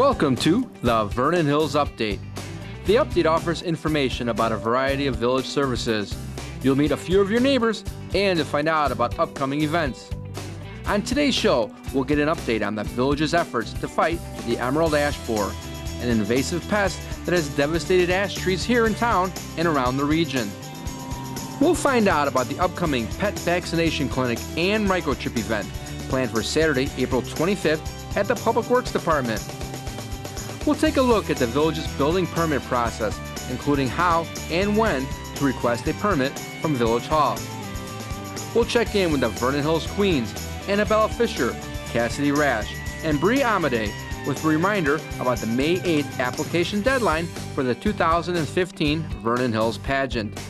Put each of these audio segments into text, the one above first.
Welcome to the Vernon Hills Update. The update offers information about a variety of village services. You'll meet a few of your neighbors and to find out about upcoming events. On today's show, we'll get an update on the village's efforts to fight the emerald ash borer, an invasive pest that has devastated ash trees here in town and around the region. We'll find out about the upcoming pet vaccination clinic and microchip event planned for Saturday, April 25th at the Public Works Department. We'll take a look at the village's building permit process, including how and when to request a permit from Village Hall. We'll check in with the Vernon Hills Queens, Annabella Fisher, Cassidy Rash, and Bree Amade with a reminder about the May 8th application deadline for the 2015 Vernon Hills Pageant.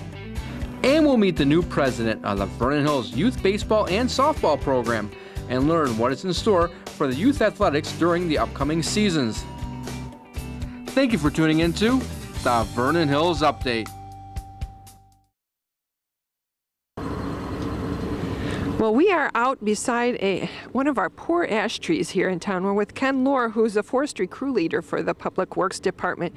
And we'll meet the new president of the Vernon Hills Youth Baseball and Softball program and learn what is in store for the youth athletics during the upcoming seasons. Thank you for tuning into the Vernon Hills Update. Well, we are out beside one of our poor ash trees here in town. We're with Ken Lohr, who's a forestry crew leader for the Public Works Department.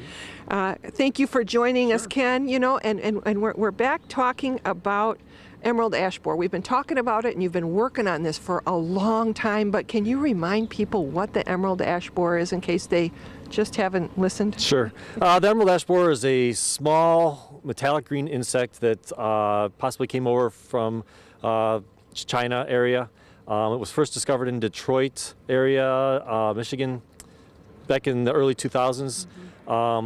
Thank you for joining us, Ken. You know, and we're back talking about emerald ash borer. We've been talking about it, and you've been working on this for a long time. But can you remind people what the emerald ash borer is, in case they just haven't listened? Sure. The emerald ash borer is a small metallic green insect that possibly came over from China area. It was first discovered in Detroit area, Michigan, back in the early 2000s.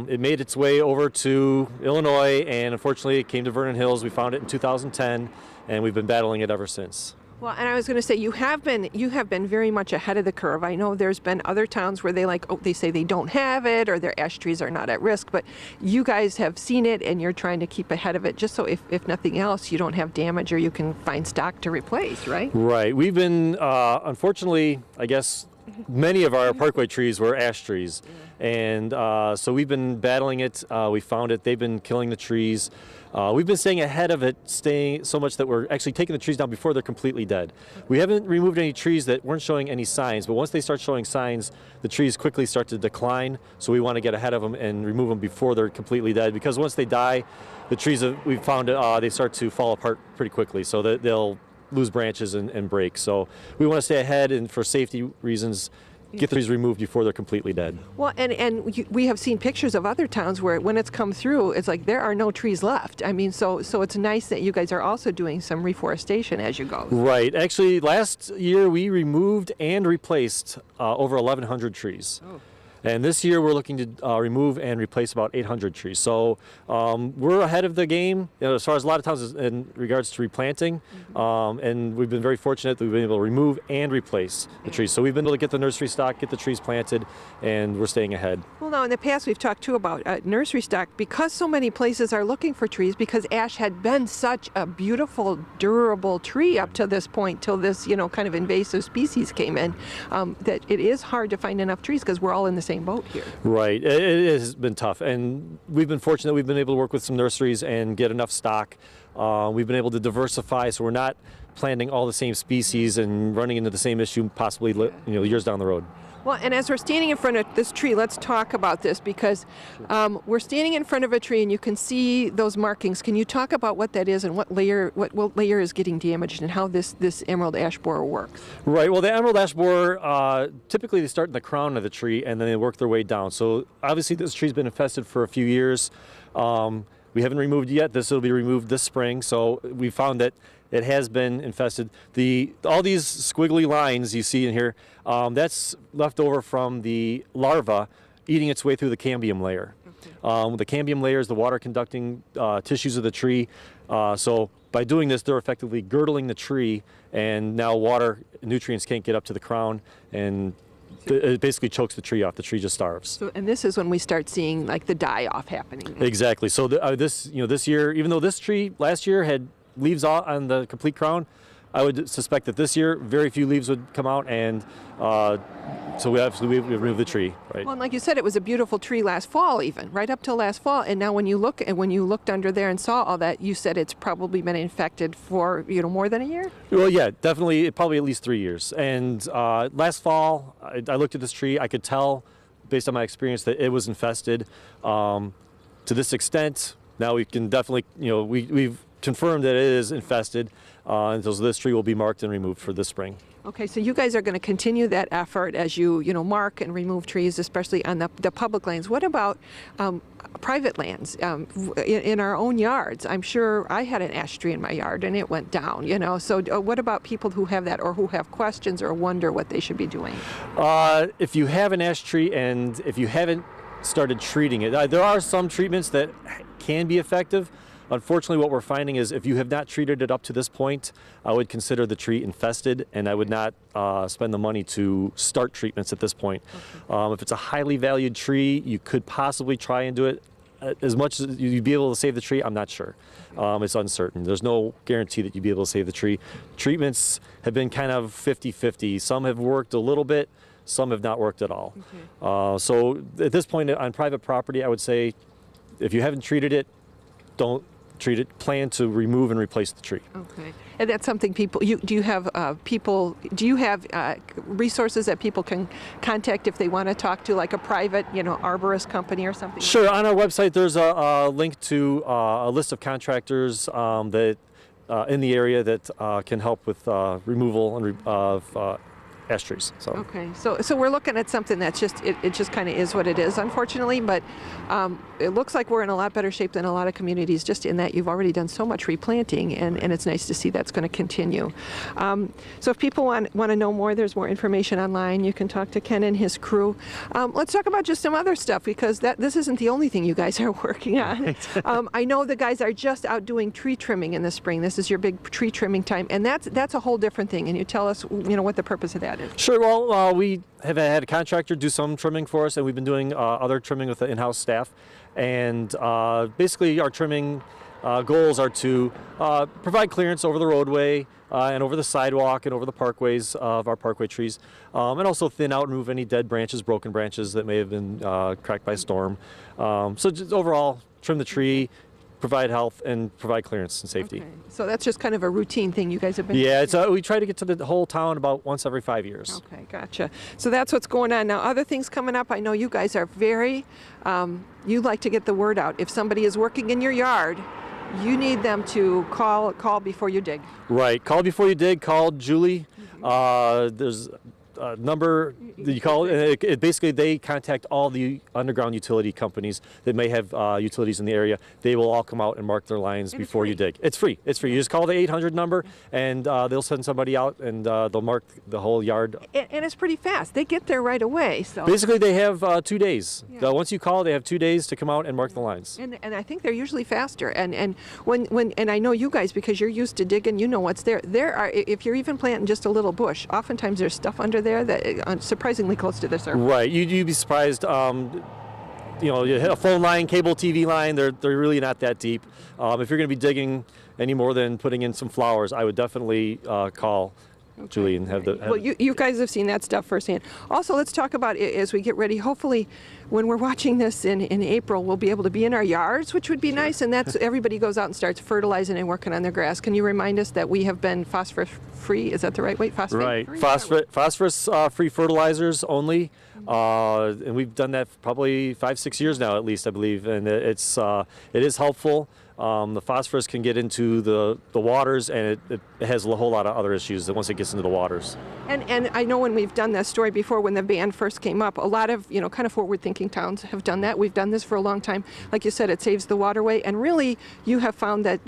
It made its way over to Illinois, and unfortunately it came to Vernon Hills. We found it in 2010, and we've been battling it ever since. Well, and I was going to say, you have been very much ahead of the curve. I know there's been other towns where they say they don't have it, or their ash trees are not at risk, but you guys have seen it and you're trying to keep ahead of it, just so if nothing else, you don't have damage or you can find stock to replace, right? Right. We've been, unfortunately, I guess, many of our parkway trees were ash trees, and so we've been battling it. We found it. They've been killing the trees. We've been staying ahead of it, staying so much that we're actually taking the trees down before they're completely dead. We haven't removed any trees that weren't showing any signs, but once they start showing signs, the trees quickly start to decline, so we want to get ahead of them and remove them before they're completely dead, because once they die, the trees, we've found, they start to fall apart pretty quickly, so that they'll lose branches and break. So we want to stay ahead, and for safety reasons, get the trees removed before they're completely dead. Well, and we have seen pictures of other towns where when it's come through, it's like there are no trees left. I mean, so it's nice that you guys are also doing some reforestation as you go. Right. Actually, last year we removed and replaced over 1,100 trees. Oh. And this year we're looking to remove and replace about 800 trees. So we're ahead of the game, you know, as far as a lot of towns in regards to replanting. And we've been very fortunate that we've been able to remove and replace the trees. So we've been able to get the nursery stock, get the trees planted, and we're staying ahead. Well, now in the past we've talked too about nursery stock, because so many places are looking for trees, because ash had been such a beautiful, durable tree up to this point, till this, you know, kind of invasive species came in, that it is hard to find enough trees because we're all in the same boat here. Right. It has been tough, and we've been fortunate. We've been able to work with some nurseries and get enough stock. We've been able to diversify, so we're not planting all the same species and running into the same issue possibly, you know, years down the road. Well, and as we're standing in front of this tree, let's talk about this, because we're standing in front of a tree and you can see those markings. Can you talk about what that is and what layer is getting damaged and how this emerald ash borer works? Right. Well, the emerald ash borer, typically they start in the crown of the tree and then they work their way down. So obviously this tree's been infested for a few years. We haven't removed yet. This will be removed this spring. So we found that it has been infested. All these squiggly lines you see in here, that's left over from the larva eating its way through the cambium layer. Okay. The cambium layer is the water conducting tissues of the tree. So by doing this, they're effectively girdling the tree, and now water nutrients can't get up to the crown, and it basically chokes the tree off. The tree just starves. So, and this is when we start seeing like the die-off happening. Exactly. So this year, even though this tree last year had leaves on the complete crown, I would suspect that this year very few leaves would come out, and so we removed the tree. Right. Well, and like you said, it was a beautiful tree last fall, even right up till last fall. And now when you looked under there and saw all that, you said it's probably been infected for more than a year. Well, yeah, definitely, probably at least 3 years. And last fall, I looked at this tree. I could tell based on my experience, that it was infested. To this extent, now we can definitely, we've confirmed that it is infested, and so this tree will be marked and removed for this spring. Okay, so you guys are going to continue that effort as you mark and remove trees, especially on the public lands. What about private lands in our own yards? I'm sure I had an ash tree in my yard and it went down, So what about people who have that or who have questions or wonder what they should be doing? If you have an ash tree and if you haven't started treating it, there are some treatments that can be effective. Unfortunately, what we're finding is if you have not treated it up to this point, I would consider the tree infested, and I would not spend the money to start treatments at this point. Okay. If it's a highly valued tree, you could possibly try and do it. As much as you'd be able to save the tree, I'm not sure. It's uncertain. There's no guarantee that you'd be able to save the tree. Treatments have been kind of 50-50. Some have worked a little bit, some have not worked at all. Okay. So at this point on private property, I would say if you haven't treated it, don't treat it. Plan to remove and replace the tree. Okay, and that's something people. Do you have resources that people can contact if they want to talk to, like a private, arborist company or something? Sure. On our website, there's a link to a list of contractors that in the area that can help with removal of ash trees. So. Okay, so we're looking at something that's just it just kind of is what it is, unfortunately. But it looks like we're in a lot better shape than a lot of communities, just in that you've already done so much replanting, and it's nice to see that's going to continue. So if people want to know more, there's more information online. You can talk to Ken and his crew. Let's talk about just some other stuff, because this isn't the only thing you guys are working on. I know the guys are just out doing tree trimming in the spring. This is your big tree trimming time, and that's a whole different thing. And you tell us, what the purpose of that is. Sure. Well, we have had a contractor do some trimming for us, and we've been doing other trimming with the in-house staff. And basically, our trimming goals are to provide clearance over the roadway and over the sidewalk and over the parkways of our parkway trees, and also thin out and remove any dead branches, broken branches that may have been cracked by storm. So just overall, trim the tree, provide health, and provide clearance and safety. Okay. So that's just kind of a routine thing you guys have been doing? Yeah, we try to get to the whole town about once every 5 years. Okay, gotcha. So that's what's going on. Now, other things coming up, I know you guys are very, you like to get the word out. If somebody is working in your yard, you need them to call before you dig. Right, call before you dig, call Julie. There's number that you call, basically they contact all the underground utility companies that may have utilities in the area. They will all come out and mark their lines before you dig. It's free. It's free. You just call the 800 number, and they'll send somebody out, and they'll mark the whole yard. And it's pretty fast. They get there right away. So basically, they have 2 days. Yeah. Once you call, they have 2 days to come out and mark the lines. And I think they're usually faster. And when I know you guys, because you're used to digging, you know what's there. There are, if you're even planting just a little bush, oftentimes there's stuff under there that surprisingly close to the surface. Right, you'd be surprised. You hit a phone line, cable TV line. They're really not that deep. If you're going to be digging any more than putting in some flowers, I would definitely call Julie and have the. Well, you guys have seen that stuff firsthand. Also, let's talk about it as we get ready. Hopefully, when we're watching this in April, we'll be able to be in our yards, which would be nice. And that's everybody goes out and starts fertilizing and working on their grass. Can you remind us that we have been phosphorus-free? Is that the right way? Right. Phosphorus-free fertilizers only. And we've done that for probably 5-6 years now, at least, I believe. And it is helpful. The phosphorus can get into the waters, and it has a whole lot of other issues that once it gets into the waters. And I know when we've done that story before, when the ban first came up, a lot of kind of forward-thinking towns have done that. We've done this for a long time. Like you said, it saves the waterway, and really you have found that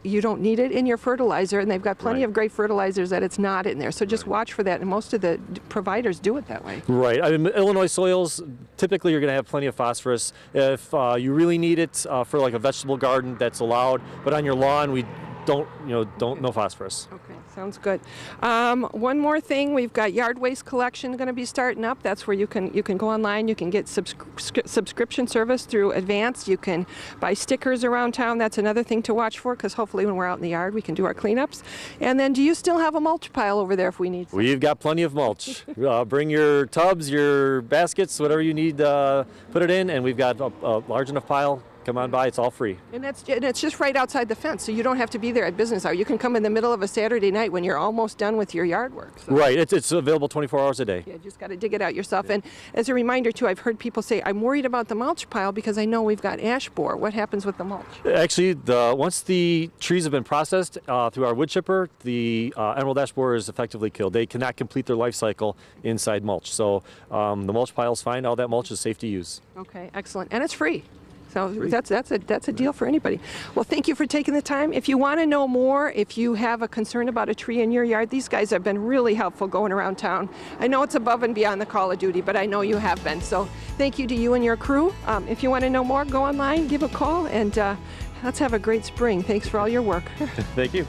you don't need it in your fertilizer, and they've got plenty of great fertilizers that it's not in there. So just watch for that, and most of the providers do it that way. Right. I mean, Illinois soils, typically you're going to have plenty of phosphorus. If you really need it for like a vegetable garden, that's allowed, but on your lawn we don't no phosphorus. Okay, sounds good. One more thing, we've got yard waste collection going to be starting up. That's where you can go online. You can get subscription service through Advance. You can buy stickers around town. That's another thing to watch for, because hopefully when we're out in the yard we can do our cleanups. And then, do you still have a mulch pile over there if we need some? We've got plenty of mulch. Bring your tubs, your baskets, whatever you need. Put it in, and we've got a large enough pile come on by. It's all free. And it's just right outside the fence, so you don't have to be there at business hour. You can come in the middle of a Saturday night when you're almost done with your yard work. So. Right. It's available 24 hours a day. Yeah, just got to dig it out yourself. And as a reminder, too, I've heard people say, I'm worried about the mulch pile because I know we've got ash borer. What happens with the mulch? Actually, once the trees have been processed through our wood chipper, the emerald ash borer is effectively killed. They cannot complete their life cycle inside mulch. So the mulch pile's fine. All that mulch is safe to use. Okay, excellent. And it's free. So that's a deal for anybody. Well, thank you for taking the time. If you want to know more, if you have a concern about a tree in your yard, these guys have been really helpful going around town. I know it's above and beyond the call of duty, but I know you have been. So thank you to you and your crew. If you want to know more, go online, give a call, and let's have a great spring. Thanks for all your work. Thank you.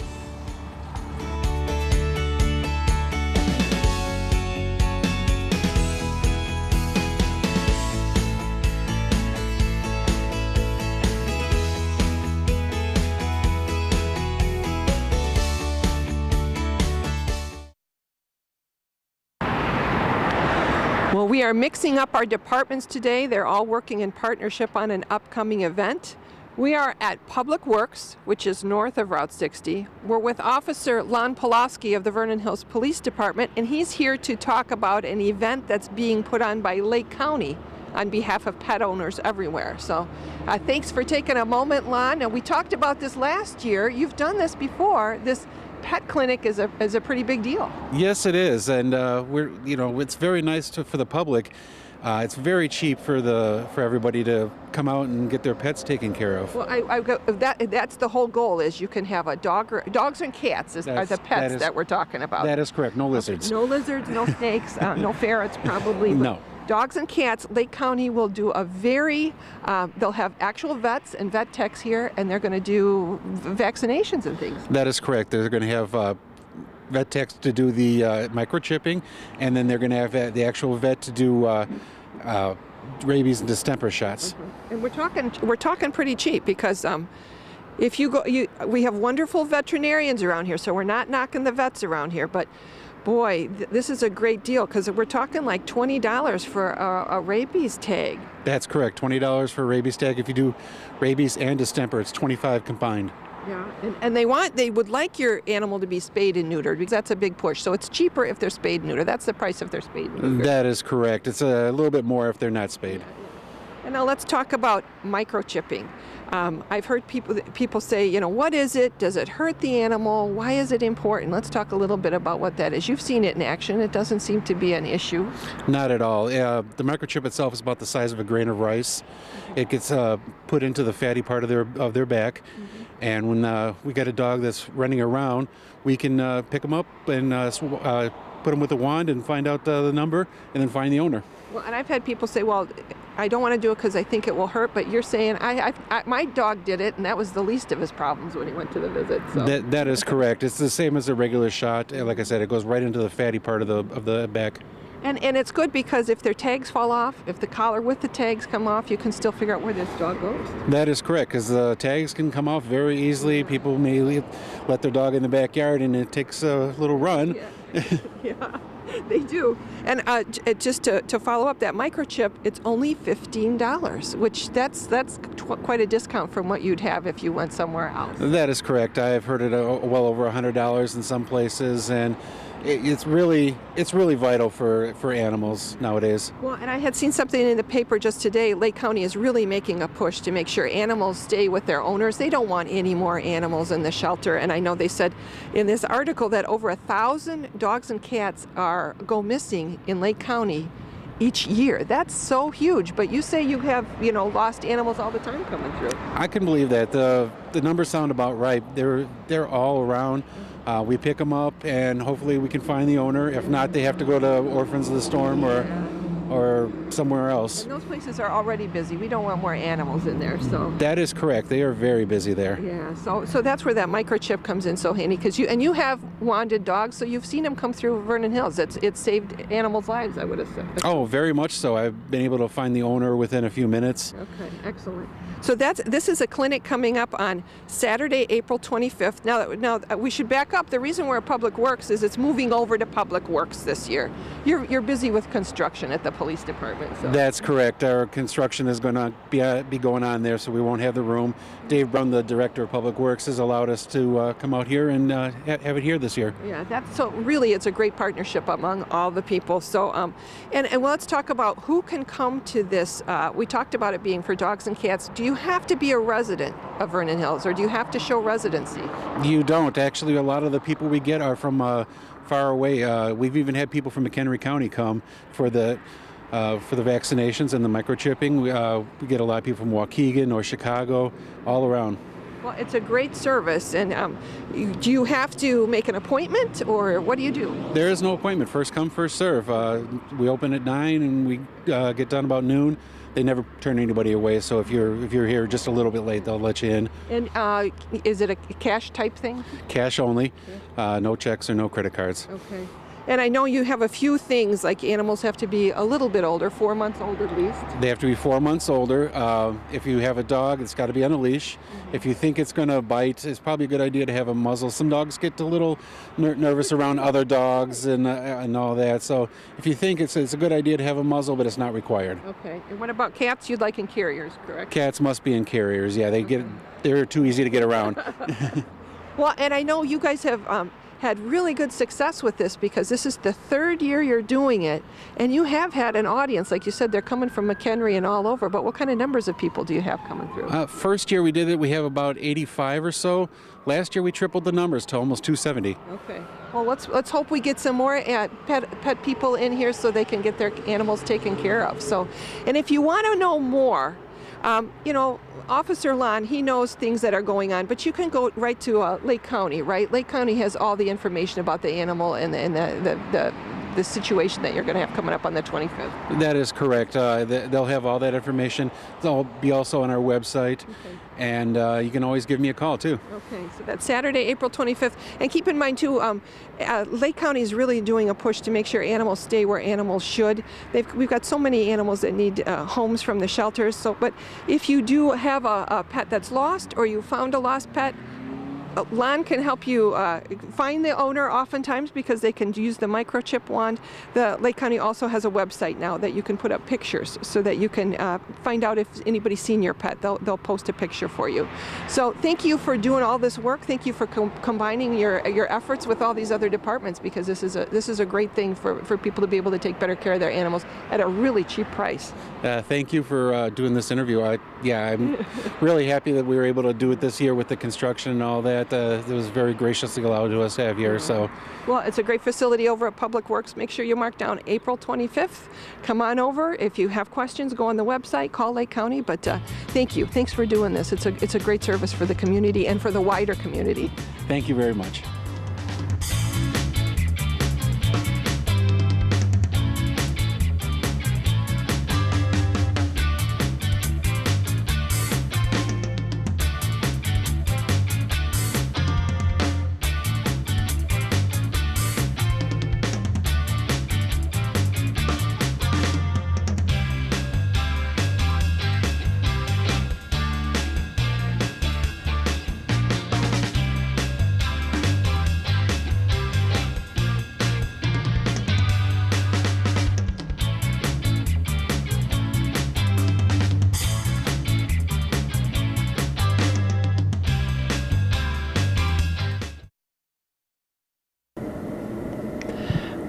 Well, we are mixing up our departments today. They're all working in partnership on an upcoming event. We are at Public Works, which is north of Route 60. We're with Officer Lon Pulaski of the Vernon Hills Police Department, and he's here to talk about an event that's being put on by Lake County on behalf of pet owners everywhere. So thanks for taking a moment, Lon. And we talked about this last year. You've done this before. This pet clinic is a pretty big deal. Yes, it is, and it's very nice for the public. It's very cheap for everybody to come out and get their pets taken care of. Well, that's the whole goal. Is you can have a dogs and cats are the pets that we're talking about. That is correct. No lizards. Okay. No lizards, no snakes, no ferrets, probably. No. Dogs and cats. Lake County will do they'll have actual vets and vet techs here, and they're going to do vaccinations and things. That is correct. They're going to have vet techs to do the microchipping, and then they're going to have the actual vet to do rabies and distemper shots. Mm-hmm. And we're talking pretty cheap because if you go, we have wonderful veterinarians around here, so we're not knocking the vets around here, but. Boy, this is a great deal because we're talking like $20 for a rabies tag. That's correct, $20 for a rabies tag. If you do rabies and distemper, it's $25 combined. Yeah, and they would like your animal to be spayed and neutered because that's a big push. So it's cheaper if they're spayed and neutered. That's the price if they're spayed and neutered. That is correct. It's a little bit more if they're not spayed. And now let's talk about microchipping. I've heard people say, what is it? Does it hurt the animal? Why is it important? Let's talk a little bit about what that is. You've seen it in action. It doesn't seem to be an issue. Not at all. The microchip itself is about the size of a grain of rice. It gets put into the fatty part of their back. Mm-hmm. And when we got a dog that's running around, we can pick them up and put them with a wand and find out the number and then find the owner. Well, and I've had people say, well, I don't want to do it because I think it will hurt, but you're saying, my dog did it, and that was the least of his problems when he went to the visit. So. That is correct. It's the same as a regular shot. Like I said, it goes right into the fatty part of the back. And it's good because if their tags fall off, if the collar with the tags come off, you can still figure out where this dog goes. That is correct, because the tags can come off very easily. People may let their dog in the backyard, and it takes a little run. Yeah. Yeah. They do. And just to follow up, that microchip, it's only $15, which that's quite a discount from what you'd have if you went somewhere else. That is correct. I've heard it well over $100 in some places, and it's really vital for animals nowadays. Well, and I had seen something in the paper just today. Lake County is really making a push to make sure animals stay with their owners. They don't want any more animals in the shelter. And I know they said in this article that over 1,000 dogs and cats go missing in Lake County each year. That's so huge. But you say you have, lost animals all the time coming through. I can believe that. The numbers sound about right. They're all around. We pick them up, and hopefully we can find the owner. If not, they have to go to Orphans of the Storm or somewhere else. And those places are already busy. We don't want more animals in there. So that is correct. They are very busy there. Yeah. So that's where that microchip comes in so handy because you have wanded dogs, so you've seen them come through Vernon Hills. It's saved animals' lives, I would have said. Oh, very much so. I've been able to find the owner within a few minutes. Okay. Excellent. So this is a clinic coming up on Saturday, April 25th. Now we should back up. The reason we're at Public Works is it's moving over to Public Works this year. You're busy with construction at the police department. So. That's correct. Our construction is going to be going on there, so we won't have the room. Dave Brown, the director of Public Works, has allowed us to come out here and have it here this year. Yeah, so really it's a great partnership among all the people. So, and let's talk about who can come to this. We talked about it being for dogs and cats. Do you have to be a resident of Vernon Hills, or do you have to show residency? You don't. Actually, a lot of the people we get are from far away. We've even had people from McHenry County come for the vaccinations and the microchipping. We get a lot of people from Waukegan or Chicago, all around. Well, it's a great service, and do you have to make an appointment, or what do you do? There is no appointment. First come, first serve. We open at 9 and we get done about noon. They never turn anybody away, so if you're here just a little bit late, they'll let you in. And is it a cash type thing? Cash only, no checks or no credit cards. Okay. And I know you have a few things, like animals have to be a little bit older, 4 months old at least. They have to be 4 months older. If you have a dog, it's got to be on a leash. Mm-hmm. If you think it's going to bite, it's probably a good idea to have a muzzle. Some dogs get a little nervous around other dogs and all that. So if you think it's a good idea to have a muzzle, but it's not required. Okay. And what about cats? You'd like in carriers, correct? Cats must be in carriers. Yeah, they're too easy to get around. Well, and I know you guys have had really good success with this, because this is the third year you're doing it, and you have had an audience. Like you said, they're coming from McHenry and all over, but what kind of numbers of people do you have coming through? First year we did it, we have about 85 or so. Last year we tripled the numbers to almost 270. Okay. Well, let's hope we get some more pet people in here so they can get their animals taken care of. So, and if you want to know more, Officer Lon, he knows things that are going on, but you can go right to Lake County, right? Lake County has all the information about the animal and the situation that you're going to have coming up on the 25th. That is correct. They'll have all that information. They'll be also on our website. Okay. And you can always give me a call, too. Okay, so that's Saturday, April 25th. And keep in mind, too, Lake County is really doing a push to make sure animals stay where animals should. We've got so many animals that need homes from the shelters. But if you do have a pet that's lost, or you found a lost pet, Lon can help you find the owner oftentimes, because they can use the microchip wand. The Lake County also has a website now that you can put up pictures so that you can find out if anybody's seen your pet. They'll post a picture for you. So thank you for doing all this work. Thank you for combining your efforts with all these other departments, because this is a great thing for people to be able to take better care of their animals at a really cheap price. Thank you for doing this interview. I'm really happy that we were able to do it this year with the construction and all that. It was very graciously allowed to us to have here. So, well, it's a great facility over at Public Works. Make sure you mark down April 25th. Come on over. If you have questions, go on the website, call Lake County. But thank you. Thanks for doing this. It's a great service for the community and for the wider community. Thank you very much.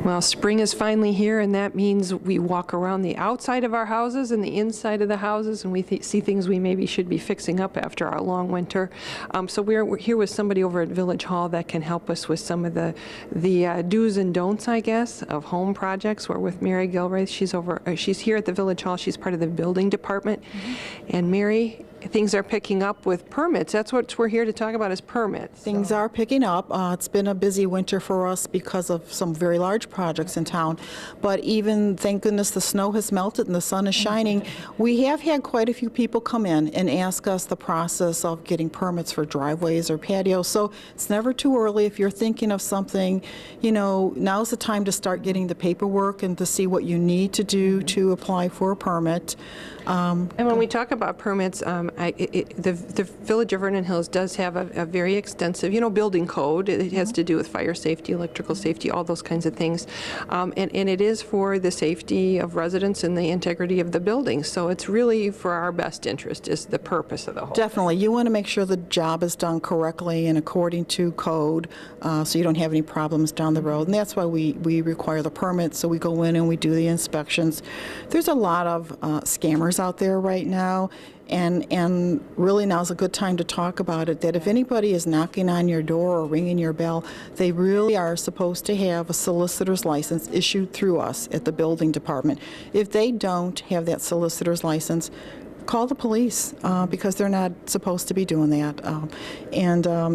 Well, spring is finally here, and that means we walk around the outside of our houses and the inside of the houses, and we see things we maybe should be fixing up after our long winter. So we're here with somebody over at Village Hall that can help us with some of the do's and don'ts, I guess, of home projects. We're with Mary Gilraith. She's here at the Village Hall. She's part of the building department. Mm-hmm. And Mary, things are picking up with permits. That's what we're here to talk about, is permits. Things are picking up. It's been a busy winter for us because of some very large projects in town. But even, thank goodness, the snow has melted and the sun is shining. We have had quite a few people come in and ask us the process of getting permits for driveways or patios. So it's never too early. If you're thinking of something, now's the time to start getting the paperwork and to see what you need to do to apply for a permit. And when we talk about permits, the Village of Vernon Hills does have a very extensive, building code. It has to do with fire safety, electrical safety, all those kinds of things. And it is for the safety of residents and the integrity of the building. So it's really for our best interest is the purpose of the whole Definitely. You want to make sure the job is done correctly and according to code, so you don't have any problems down the road. And that's why we require the permit, so we go in and we do the inspections. There's a lot of scammers out there right now, and really now's a good time to talk about it, that if anybody is knocking on your door or ringing your bell, they really are supposed to have a solicitor's license issued through us at the building department. If they don't have that solicitor's license, call the police because they're not supposed to be doing that.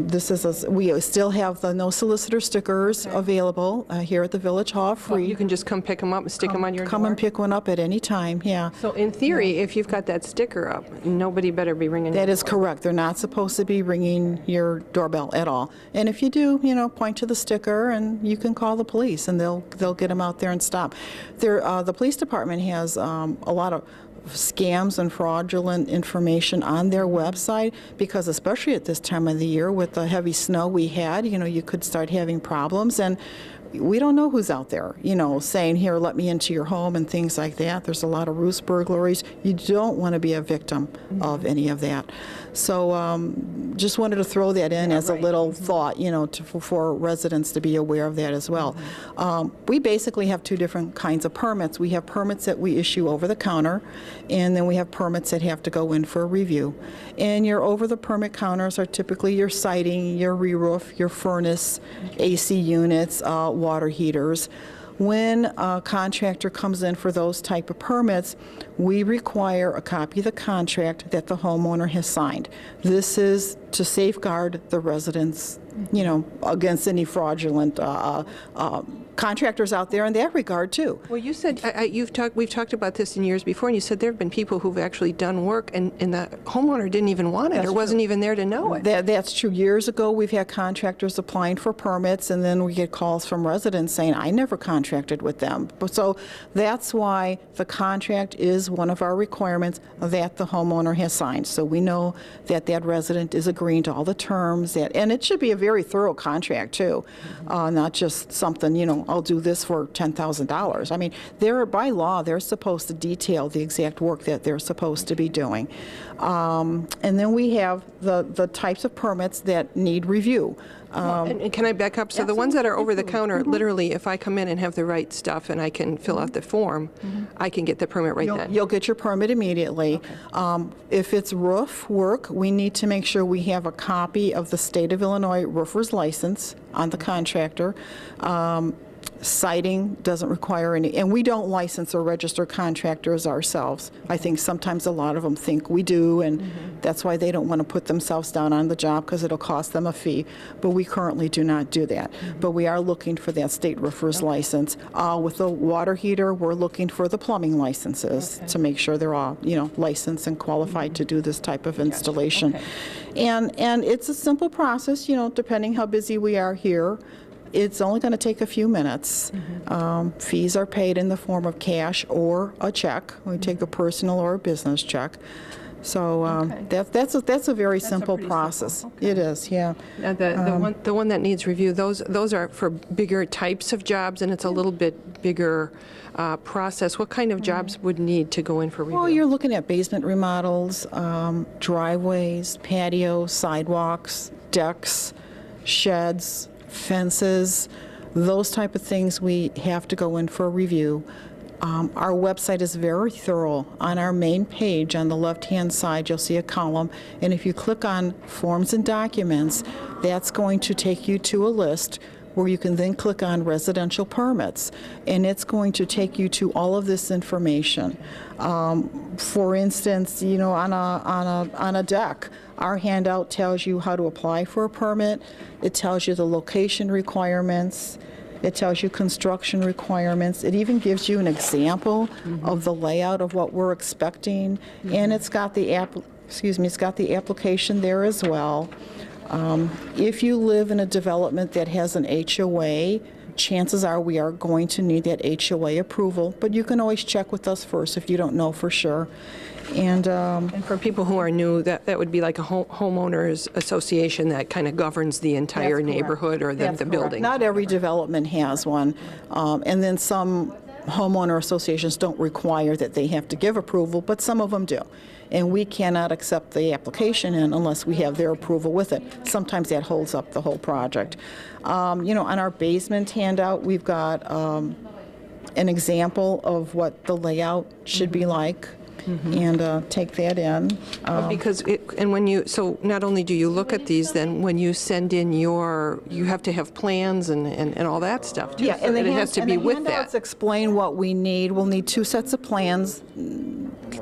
This is we still have the no solicitor stickers available here at the Village Hall free. You can just come pick them up and stick them on your door? Come and pick one up at any time, yeah. So in theory, if you've got that sticker up, nobody better be ringing your That is door. correct. They're not supposed to be ringing your doorbell at all. And if you do, point to the sticker and you can call the police and they'll get them out there and stop. The police department has a lot of scams and fraudulent information on their website because especially at this time of the year with the heavy snow we had, you could start having problems, and we don't know who's out there, saying, here, let me into your home and things like that. There's a lot of roost burglaries. You don't want to be a victim of any of that. So just wanted to throw that in as a little thought, for residents to be aware of that as well. We basically have two different kinds of permits. We have permits that we issue over the counter, and then we have permits that have to go in for a review. And your over the permit counters are typically your siding, your re-roof, your furnace, AC units, water heaters. When a contractor comes in for those type of permits, we require a copy of the contract that the homeowner has signed. This is to safeguard the residents, against any fraudulent contractors out there in that regard too. Well, you said we've talked about this in years before, and you said there have been people who've actually done work, and the homeowner didn't even want it or wasn't even there to know it. That's true. Years ago, we've had contractors applying for permits, and then we get calls from residents saying, I never contracted with them. So that's why the contract is one of our requirements that the homeowner has signed. So we know that that resident is agreeing to all the terms, and it should be a very thorough contract too, not just something, I'll do this for $10,000. I mean, by law, they're supposed to detail the exact work that they're supposed to be doing. And then we have the types of permits that need review. And can I back up? So the ones that are over the counter, literally, if I come in and have the right stuff and I can fill out the form, I can get the permit right then. You'll get your permit immediately. Okay. If it's roof work, we need to make sure we have a copy of the State of Illinois roofer's license on the contractor. Siding doesn't require any, and we don't license or register contractors ourselves. I think sometimes a lot of them think we do, and that's why they don't want to put themselves down on the job because it'll cost them a fee. But we currently do not do that. But we are looking for that state roofer's license. With the water heater, we're looking for the plumbing licenses to make sure they're all, licensed and qualified to do this type of installation. And it's a simple process, depending how busy we are here. It's only going to take a few minutes. Fees are paid in the form of cash or a check. We take a personal or a business check. So that's a very simple process. It is, yeah. Now the one that needs review, those are for bigger types of jobs, and it's a little bit bigger process. What kind of jobs would need to go in for review? Well, you're looking at basement remodels, driveways, patios, sidewalks, decks, sheds, fences, those type of things we have to go in for a review. Our website is very thorough. On our main page on the left-hand side, you'll see a column, and if you click on Forms and Documents, that's going to take you to a list where you can then click on residential permits, and it's going to take you to all of this information. For instance, on a deck, our handout tells you how to apply for a permit. It tells you the location requirements. It tells you construction requirements. It even gives you an example of the layout of what we're expecting, and it's got the application there as well. If you live in a development that has an HOA, chances are we are going to need that HOA approval, but you can always check with us first if you don't know for sure. And For people who are new, that would be like a homeowners association that kind of governs the entire That's correct. neighborhood or That's the correct. building. Not every development has one. And then some homeowner associations don't require that they have to give approval, but some of them do. And we cannot accept the application in unless we have their approval with it. Sometimes that holds up the whole project. On our basement handout, we've got an example of what the layout should be like. And take that in. Because so not only do you look at these, then when you send in you have to have plans and all that stuff too. Yeah, so and it has to be with handouts that. explain what we need. We'll need 2 sets of plans.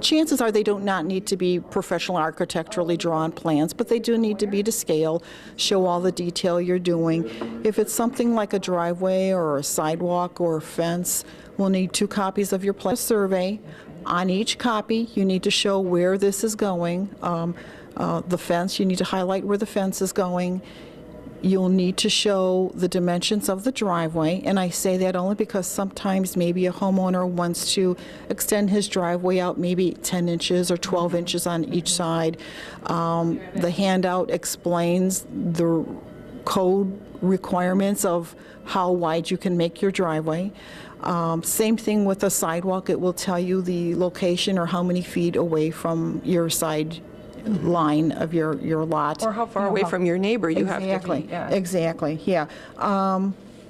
Chances are they do not need to be professional architecturally drawn plans, but they do need to be to scale, show all the detail you're doing. If it's something like a driveway or a sidewalk or a fence, we'll need 2 copies of your plan survey. On each copy, you need to show where this is going. The fence, you need to highlight where the fence is going. You'll need to show the dimensions of the driveway, and I say that only because sometimes maybe a homeowner wants to extend his driveway out maybe 10 inches or 12 inches on each side. The handout explains the code requirements of how wide you can make your driveway. Same thing with a sidewalk. It will tell you the location or how many feet away from your side line of your lot. Or how far away from your neighbor you have to Exactly. be. Yeah. Exactly. Yeah.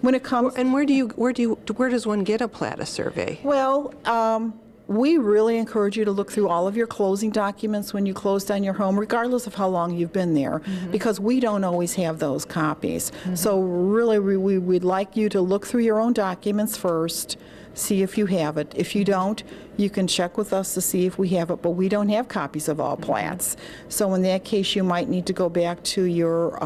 When it comes, And where does one get a Plata survey? well, we really encourage you to look through all of your closing documents when you close down your home, regardless of how long you've been there, because we don't always have those copies. So really, we'd like you to look through your own documents first, see if you have it. If you don't, you can check with us to see if we have it, but we don't have copies of all plats. So in that case, you might need to go back to your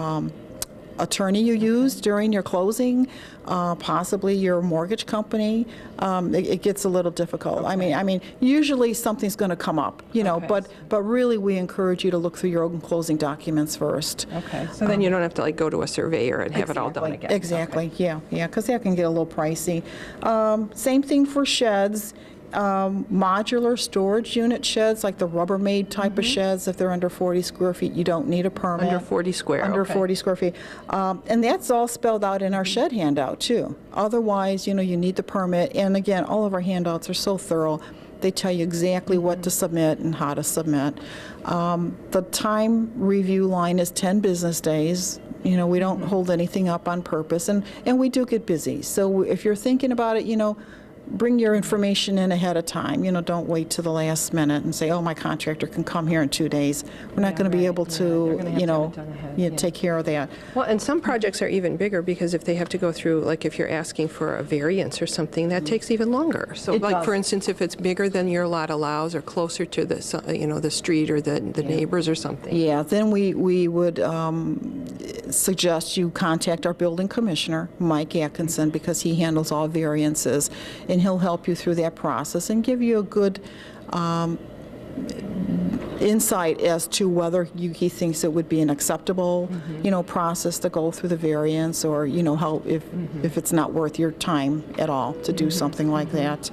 attorney you used during your closing, possibly your mortgage company. It gets a little difficult. Okay. I mean, usually something's going to come up, Okay. but really we encourage you to look through your own closing documents first. Okay. So then you don't have to go to a surveyor and have it all done again. Exactly. Yeah, because that can get a little pricey. Same thing for sheds. Modular storage unit sheds, like the Rubbermaid type of sheds, if they're under 40 square feet, you don't need a permit. Under 40 square, Under okay. 40 square feet. And that's all spelled out in our shed handout, too. Otherwise, you need the permit. And again, all of our handouts are so thorough. They tell you exactly what to submit and how to submit. The time review line is 10 business days. We don't hold anything up on purpose, and we do get busy. So if you're thinking about it, bring your information in ahead of time. Don't wait till the last minute and say, oh, my contractor can come here in 2 days. We're not going to be able to, You're gonna have to have it done ahead, take care of that. Well, and some projects are even bigger because if they have to go through, if you're asking for a variance or something, that takes even longer. So, It does. for instance, if it's bigger than your lot allows or closer to the, the street or the neighbors or something. Yeah, then we would suggest you contact our building commissioner, Mike Atkinson, because he handles all variances, and he'll help you through that process and give you a good insight as to whether he thinks it would be an acceptable, process to go through the variance, or how if it's not worth your time at all to do something like that.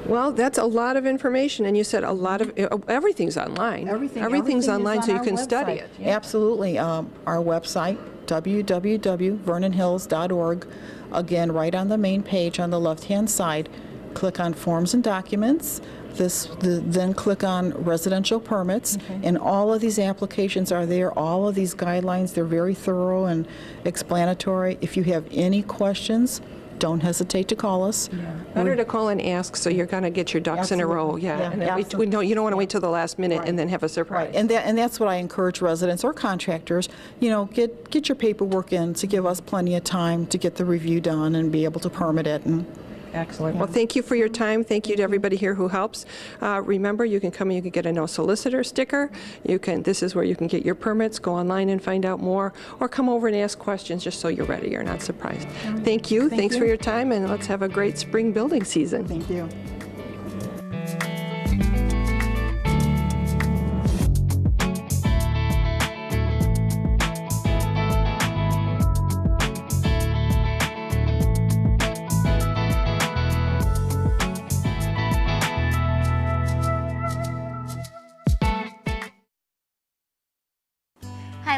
Well, that's a lot of information, and you said a lot of everything's online. Everything's online, so you can study it. Absolutely. Our website, www.vernonhills.org. Again, right on the main page on the left-hand side, click on Forms and Documents. Then click on Residential Permits, and all of these applications are there. All of these guidelines, they're very thorough and explanatory. If you have any questions, don't hesitate to call us. Better to call and ask, so you're going to get your ducks in a row. Yeah, And then absolutely. you don't want to wait till the last minute and then have a surprise. Right, and that's what I encourage residents or contractors, get your paperwork in to give us plenty of time to get the review done and be able to permit it. And Excellent. Well, thank you for your time. Thank you to everybody here who helps. Remember, you can come and you can get a no solicitor sticker. This is where you can get your permits, go online and find out more, or come over and ask questions just so you're ready. You're not surprised. Thank you. Thanks for your time, and let's have a great spring building season. thank you.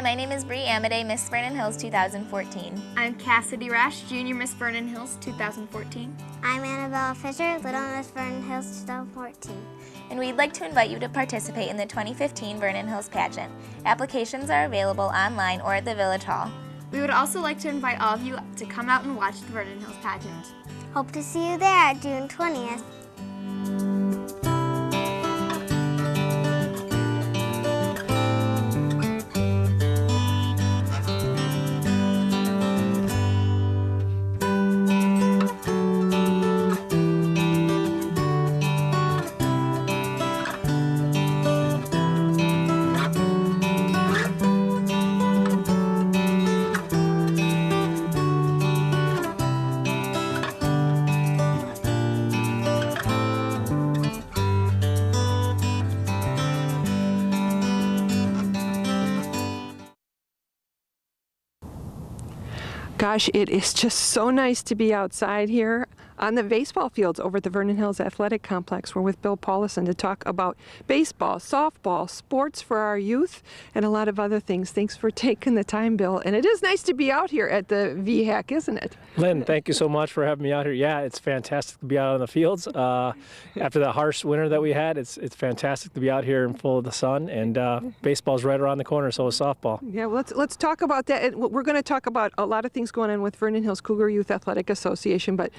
my name is Bree Amadei, Miss Vernon Hills 2014. I'm Cassidy Rash, Junior Miss Vernon Hills 2014. I'm Annabella Fisher, Little Miss Vernon Hills 2014. And we'd like to invite you to participate in the 2015 Vernon Hills Pageant. Applications are available online or at the Village Hall. We would also like to invite all of you to come out and watch the Vernon Hills Pageant. Hope to see you there June 20th. Gosh, it is just so nice to be outside here on the baseball fields over at the Vernon Hills Athletic Complex. We're with Bill Paulison to talk about baseball, softball, sports for our youth, and a lot of other things. Thanks for taking the time, Bill. And it is nice to be out here at the VHAC, isn't it? Lynn, thank you so much for having me out here. Yeah, it's fantastic to be out on the fields. After the harsh winter that we had, it's fantastic to be out here in full of the sun, and baseball's right around the corner, so is softball. Yeah, well, let's talk about that. We're going to talk about a lot of things going on with Vernon Hills Cougar Youth Athletic Association, but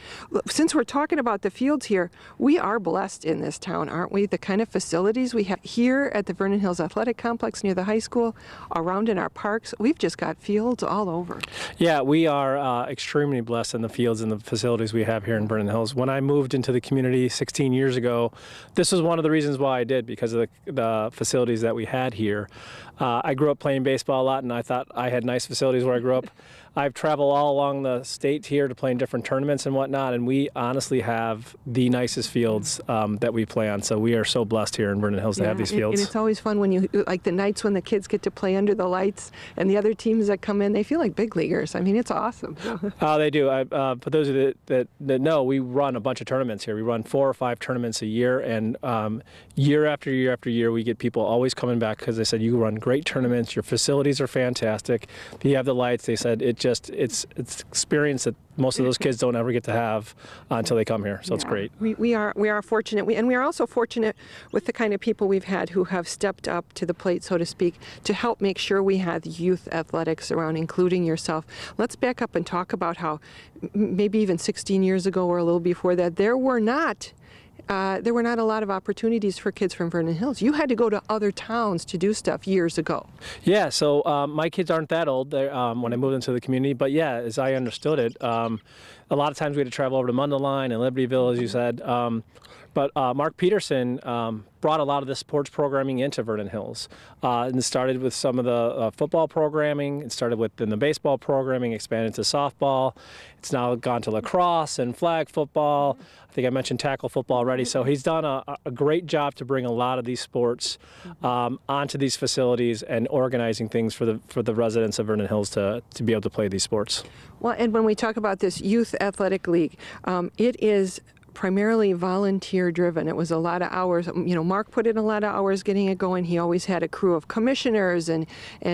since we're talking about the fields here, we are blessed in this town, aren't we? The kind of facilities we have here at the Vernon Hills Athletic Complex near the high school, around in our parks, we've just got fields all over. Yeah, we are extremely blessed in the fields and the facilities we have here in Vernon Hills. When I moved into the community 16 years ago, this was one of the reasons why I did, because of the facilities that we had here. I grew up playing baseball a lot, and I thought I had nice facilities where I grew up. I've traveled all along the state here to play in different tournaments and whatnot, and we honestly have the nicest fields that we play on. So we are so blessed here in Vernon Hills to have these fields. And it's always fun when you, like the nights when the kids get to play under the lights, and the other teams that come in, they feel like big leaguers. I mean, it's awesome. They do. For those of you that know, we run a bunch of tournaments here. We run 4 or 5 tournaments a year, and year after year after year, we get people always coming back because they said, you run great tournaments, your facilities are fantastic, you have the lights. They said it's experience that most of those kids don't ever get to have until they come here. So it's great. We are fortunate, and we are also fortunate with the kind of people we've had who have stepped up to the plate, so to speak, to help make sure we have youth athletics around, including yourself. Let's back up and talk about how maybe even 16 years ago or a little before that, there were not a lot of opportunities for kids from Vernon Hills. You had to go to other towns to do stuff years ago. Yeah, so my kids aren't that old when I moved into the community, but yeah, as I understood it, a lot of times we had to travel over to Mundelein and Libertyville, as you said. But Mark Peterson brought a lot of the sports programming into Vernon Hills. And it started with some of the football programming. It started with the baseball programming, expanded to softball. It's now gone to lacrosse and flag football. I think I mentioned tackle football already. So he's done a great job to bring a lot of these sports onto these facilities and organizing things for the residents of Vernon Hills to be able to play these sports. Well, and when we talk about this youth athletic league, it is primarily volunteer driven. It was a lot of hours. You know, Mark put in a lot of hours getting it going. He always had a crew of commissioners and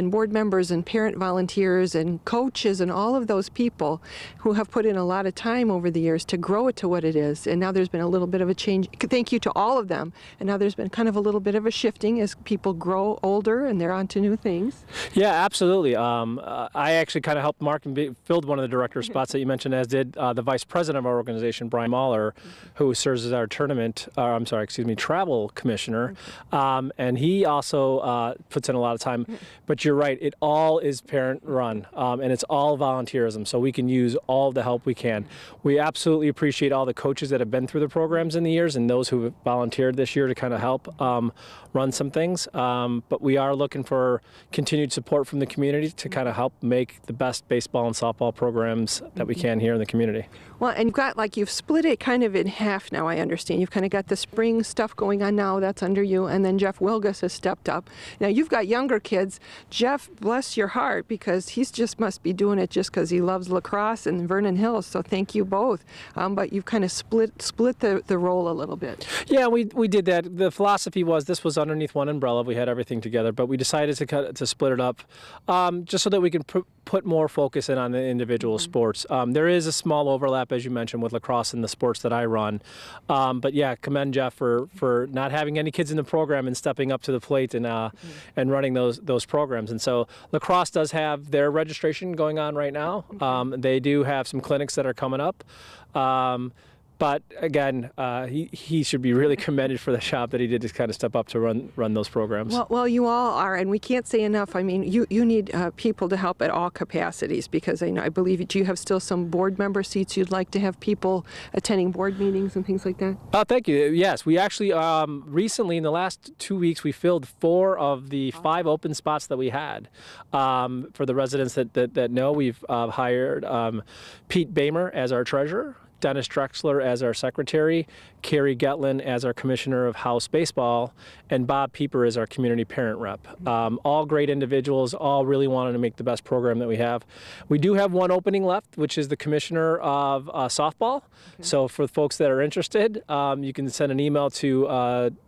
board members and parent volunteers and coaches and all of those people who have put in a lot of time over the years to grow it to what it is. And now there's been a little bit of a change. Thank you to all of them. And now there's been kind of a little bit of a shifting as people grow older and they're on to new things. Yeah, absolutely. I actually kind of helped Mark and filled one of the director spots that you mentioned, as did the vice president of our organization, Brian Mahler, who serves as our travel commissioner. And he also puts in a lot of time. But you're right, it all is parent run, and it's all volunteerism, so we can use all the help we can. We absolutely appreciate all the coaches that have been through the programs in the years and those who have volunteered this year to kind of help run some things. But we are looking for continued support from the community to kind of help make the best baseball and softball programs that we can here in the community. Well, and you've split it kind of in half now, I understand. You've kind of got the spring stuff going on now, that's under you, and then Jeff Wilgus has stepped up. Now, you've got younger kids. Jeff, bless your heart, because he's just must be doing it just because he loves lacrosse and Vernon Hills, so thank you both. But you've kind of split the role a little bit. Yeah, we did that. The philosophy was this was underneath one umbrella. We had everything together, but we decided to split it up just so that we can put more focus in on the individual sports. There is a small overlap, as you mentioned, with lacrosse and the sports that I run. But yeah, commend Jeff for not having any kids in the program and stepping up to the plate and running those programs. And so lacrosse does have their registration going on right now. They do have some clinics that are coming up. But again, he should be really commended for the job that he did to kind of step up to run those programs. Well, you all are, and we can't say enough. I mean, you need people to help at all capacities, because I believe, do you have still some board member seats you'd like to have people attending board meetings and things like that? Thank you. Yes, we actually recently in the last 2 weeks we filled 4 of the 5 open spots that we had. For the residents that know, we've hired Pete Bamer as our treasurer, Dennis Drexler as our secretary, Carrie Getlin as our commissioner of house baseball, and Bob Pieper as our community parent rep. All great individuals, all really wanting to make the best program that we have. We do have one opening left, which is the commissioner of softball. So for folks that are interested, you can send an email to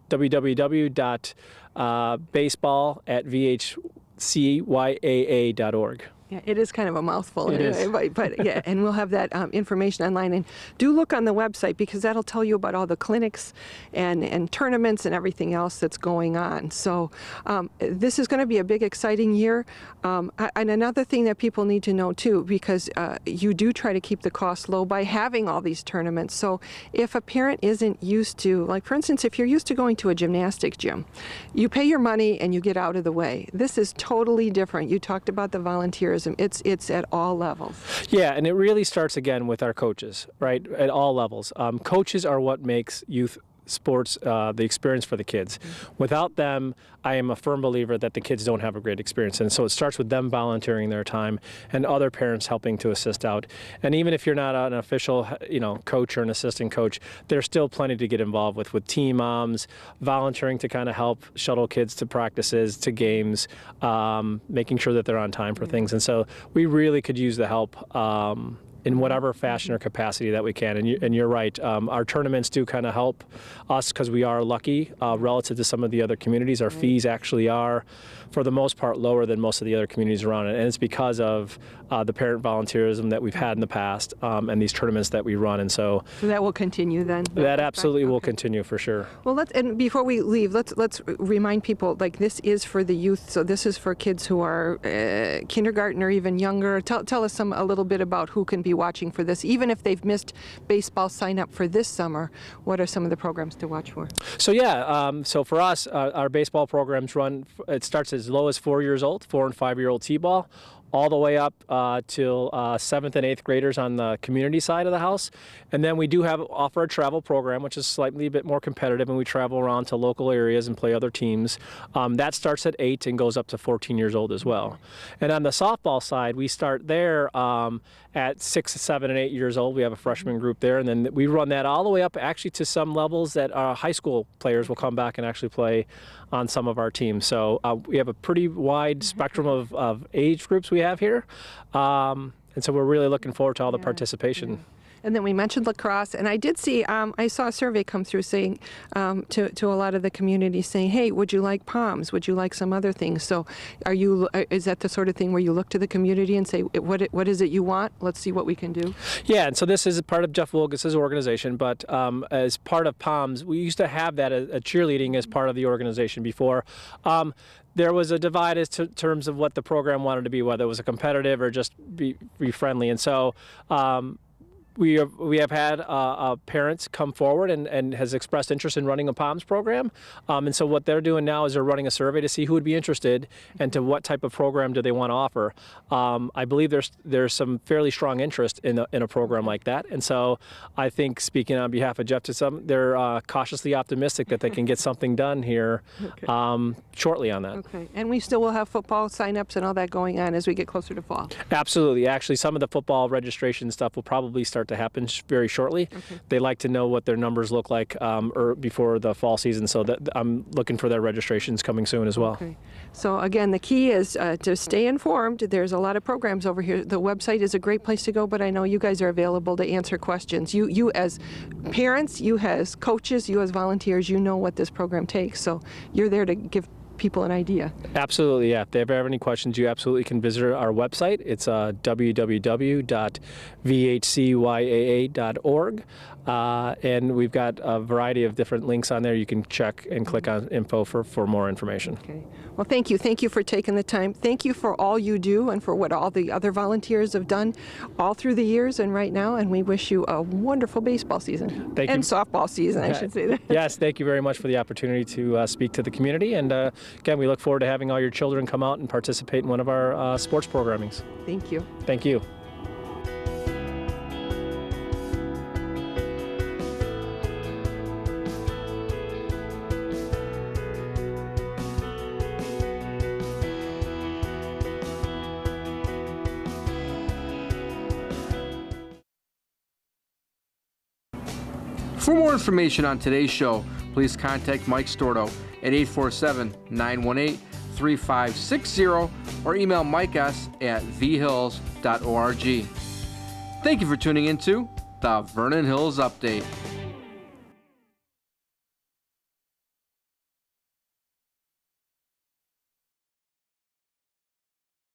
www.baseball@vhcyaa.org. Yeah, it is kind of a mouthful. It anyway, is. But yeah, and we'll have that information online. And do look on the website, because that'll tell you about all the clinics and tournaments and everything else that's going on. So this is going to be a big, exciting year. And another thing that people need to know too, because you do try to keep the cost low by having all these tournaments. So if a parent isn't used to, like for instance, if you're used to going to a gymnastic gym, you pay your money and you get out of the way. This is totally different. You talked about the volunteers. It's at all levels. Yeah, and it really starts again with our coaches, right? At all levels. Coaches are what makes youth sports the experience for the kids. Without them, I am a firm believer that the kids don't have a great experience. And so it starts with them volunteering their time and other parents helping to assist out. And even if you're not an official, coach or an assistant coach, there's still plenty to get involved with team moms, volunteering to kind of help shuttle kids to practices, to games, making sure that they're on time for things. And so we really could use the help in whatever fashion or capacity that we can. And you're right, our tournaments do kind of help us because we are lucky relative to some of the other communities. Our fees actually are, for the most part, lower than most of the other communities around it. And it's because of the parent volunteerism that we've had in the past and these tournaments that we run. And so that will continue then? That absolutely will continue for sure. Well, and before we leave, let's remind people, like, this is for the youth, so this is for kids who are kindergarten or even younger. Tell us a little bit about who can be watching for this. Even if they've missed baseball sign up for this summer, what are some of the programs to watch for? So yeah, so for us, our baseball programs run, it starts as low as 4 years old, 4 and 5 year old t-ball, all the way up till 7th and 8th graders on the community side of the house. And then we do offer a travel program, which is slightly a bit more competitive, and we travel around to local areas and play other teams. That starts at 8 and goes up to 14 years old as well. And on the softball side, we start there at 6, 7, and 8 years old. We have a freshman group there, and then we run that all the way up actually to some levels that high school players will come back and actually play on some of our teams. So we have a pretty wide spectrum of age groups we have here. And so we're really looking forward to all the participation. And then we mentioned lacrosse, and I did see, I saw a survey come through saying to a lot of the community saying, hey, would you like POMs? Would you like some other things? So is that the sort of thing where you look to the community and say, what is it you want? Let's see what we can do. Yeah, and so this is a part of Jeff Wilgus's organization, but as part of POMs, we used to have that as cheerleading as part of the organization before. There was a divide as to terms of what the program wanted to be, whether it was a competitive or just be friendly. And so we have had parents come forward and has expressed interest in running a POMS program. And so what they're doing now is they're running a survey to see who would be interested and to what type of program do they want to offer. I believe there's some fairly strong interest in a program like that. And so I think, speaking on behalf of Jeff, they're cautiously optimistic that they can get something done here shortly on that. Okay. And we still will have football signups and all that going on as we get closer to fall. Absolutely. Actually, some of the football registration stuff will probably start start to happen very shortly. They like to know what their numbers look like before the fall season, so that I'm looking for their registrations coming soon as well. Okay. So again, the key is to stay informed. There's a lot of programs over here. The website is a great place to go, but I know you guys are available to answer questions. You as parents, you as coaches, you as volunteers, you know what this program takes. So you're there to give people an idea. Absolutely, yeah. If they ever have any questions, you absolutely can visit our website. It's www.vhcyaa.org. And we've got a variety of different links on there. You can check and click on info for more information. Okay. Well, thank you. Thank you for taking the time. Thank you for all you do and for what all the other volunteers have done all through the years and right now. And we wish you a wonderful baseball season. Thank you. And softball season, I should say that. Yes, thank you very much for the opportunity to speak to the community. And again, we look forward to having all your children come out and participate in one of our sports programmings. Thank you. Thank you. For more information on today's show, please contact Mike Storto at 847-918-3560 or email mikes@vhills.org. Thank you for tuning into the Vernon Hills Update.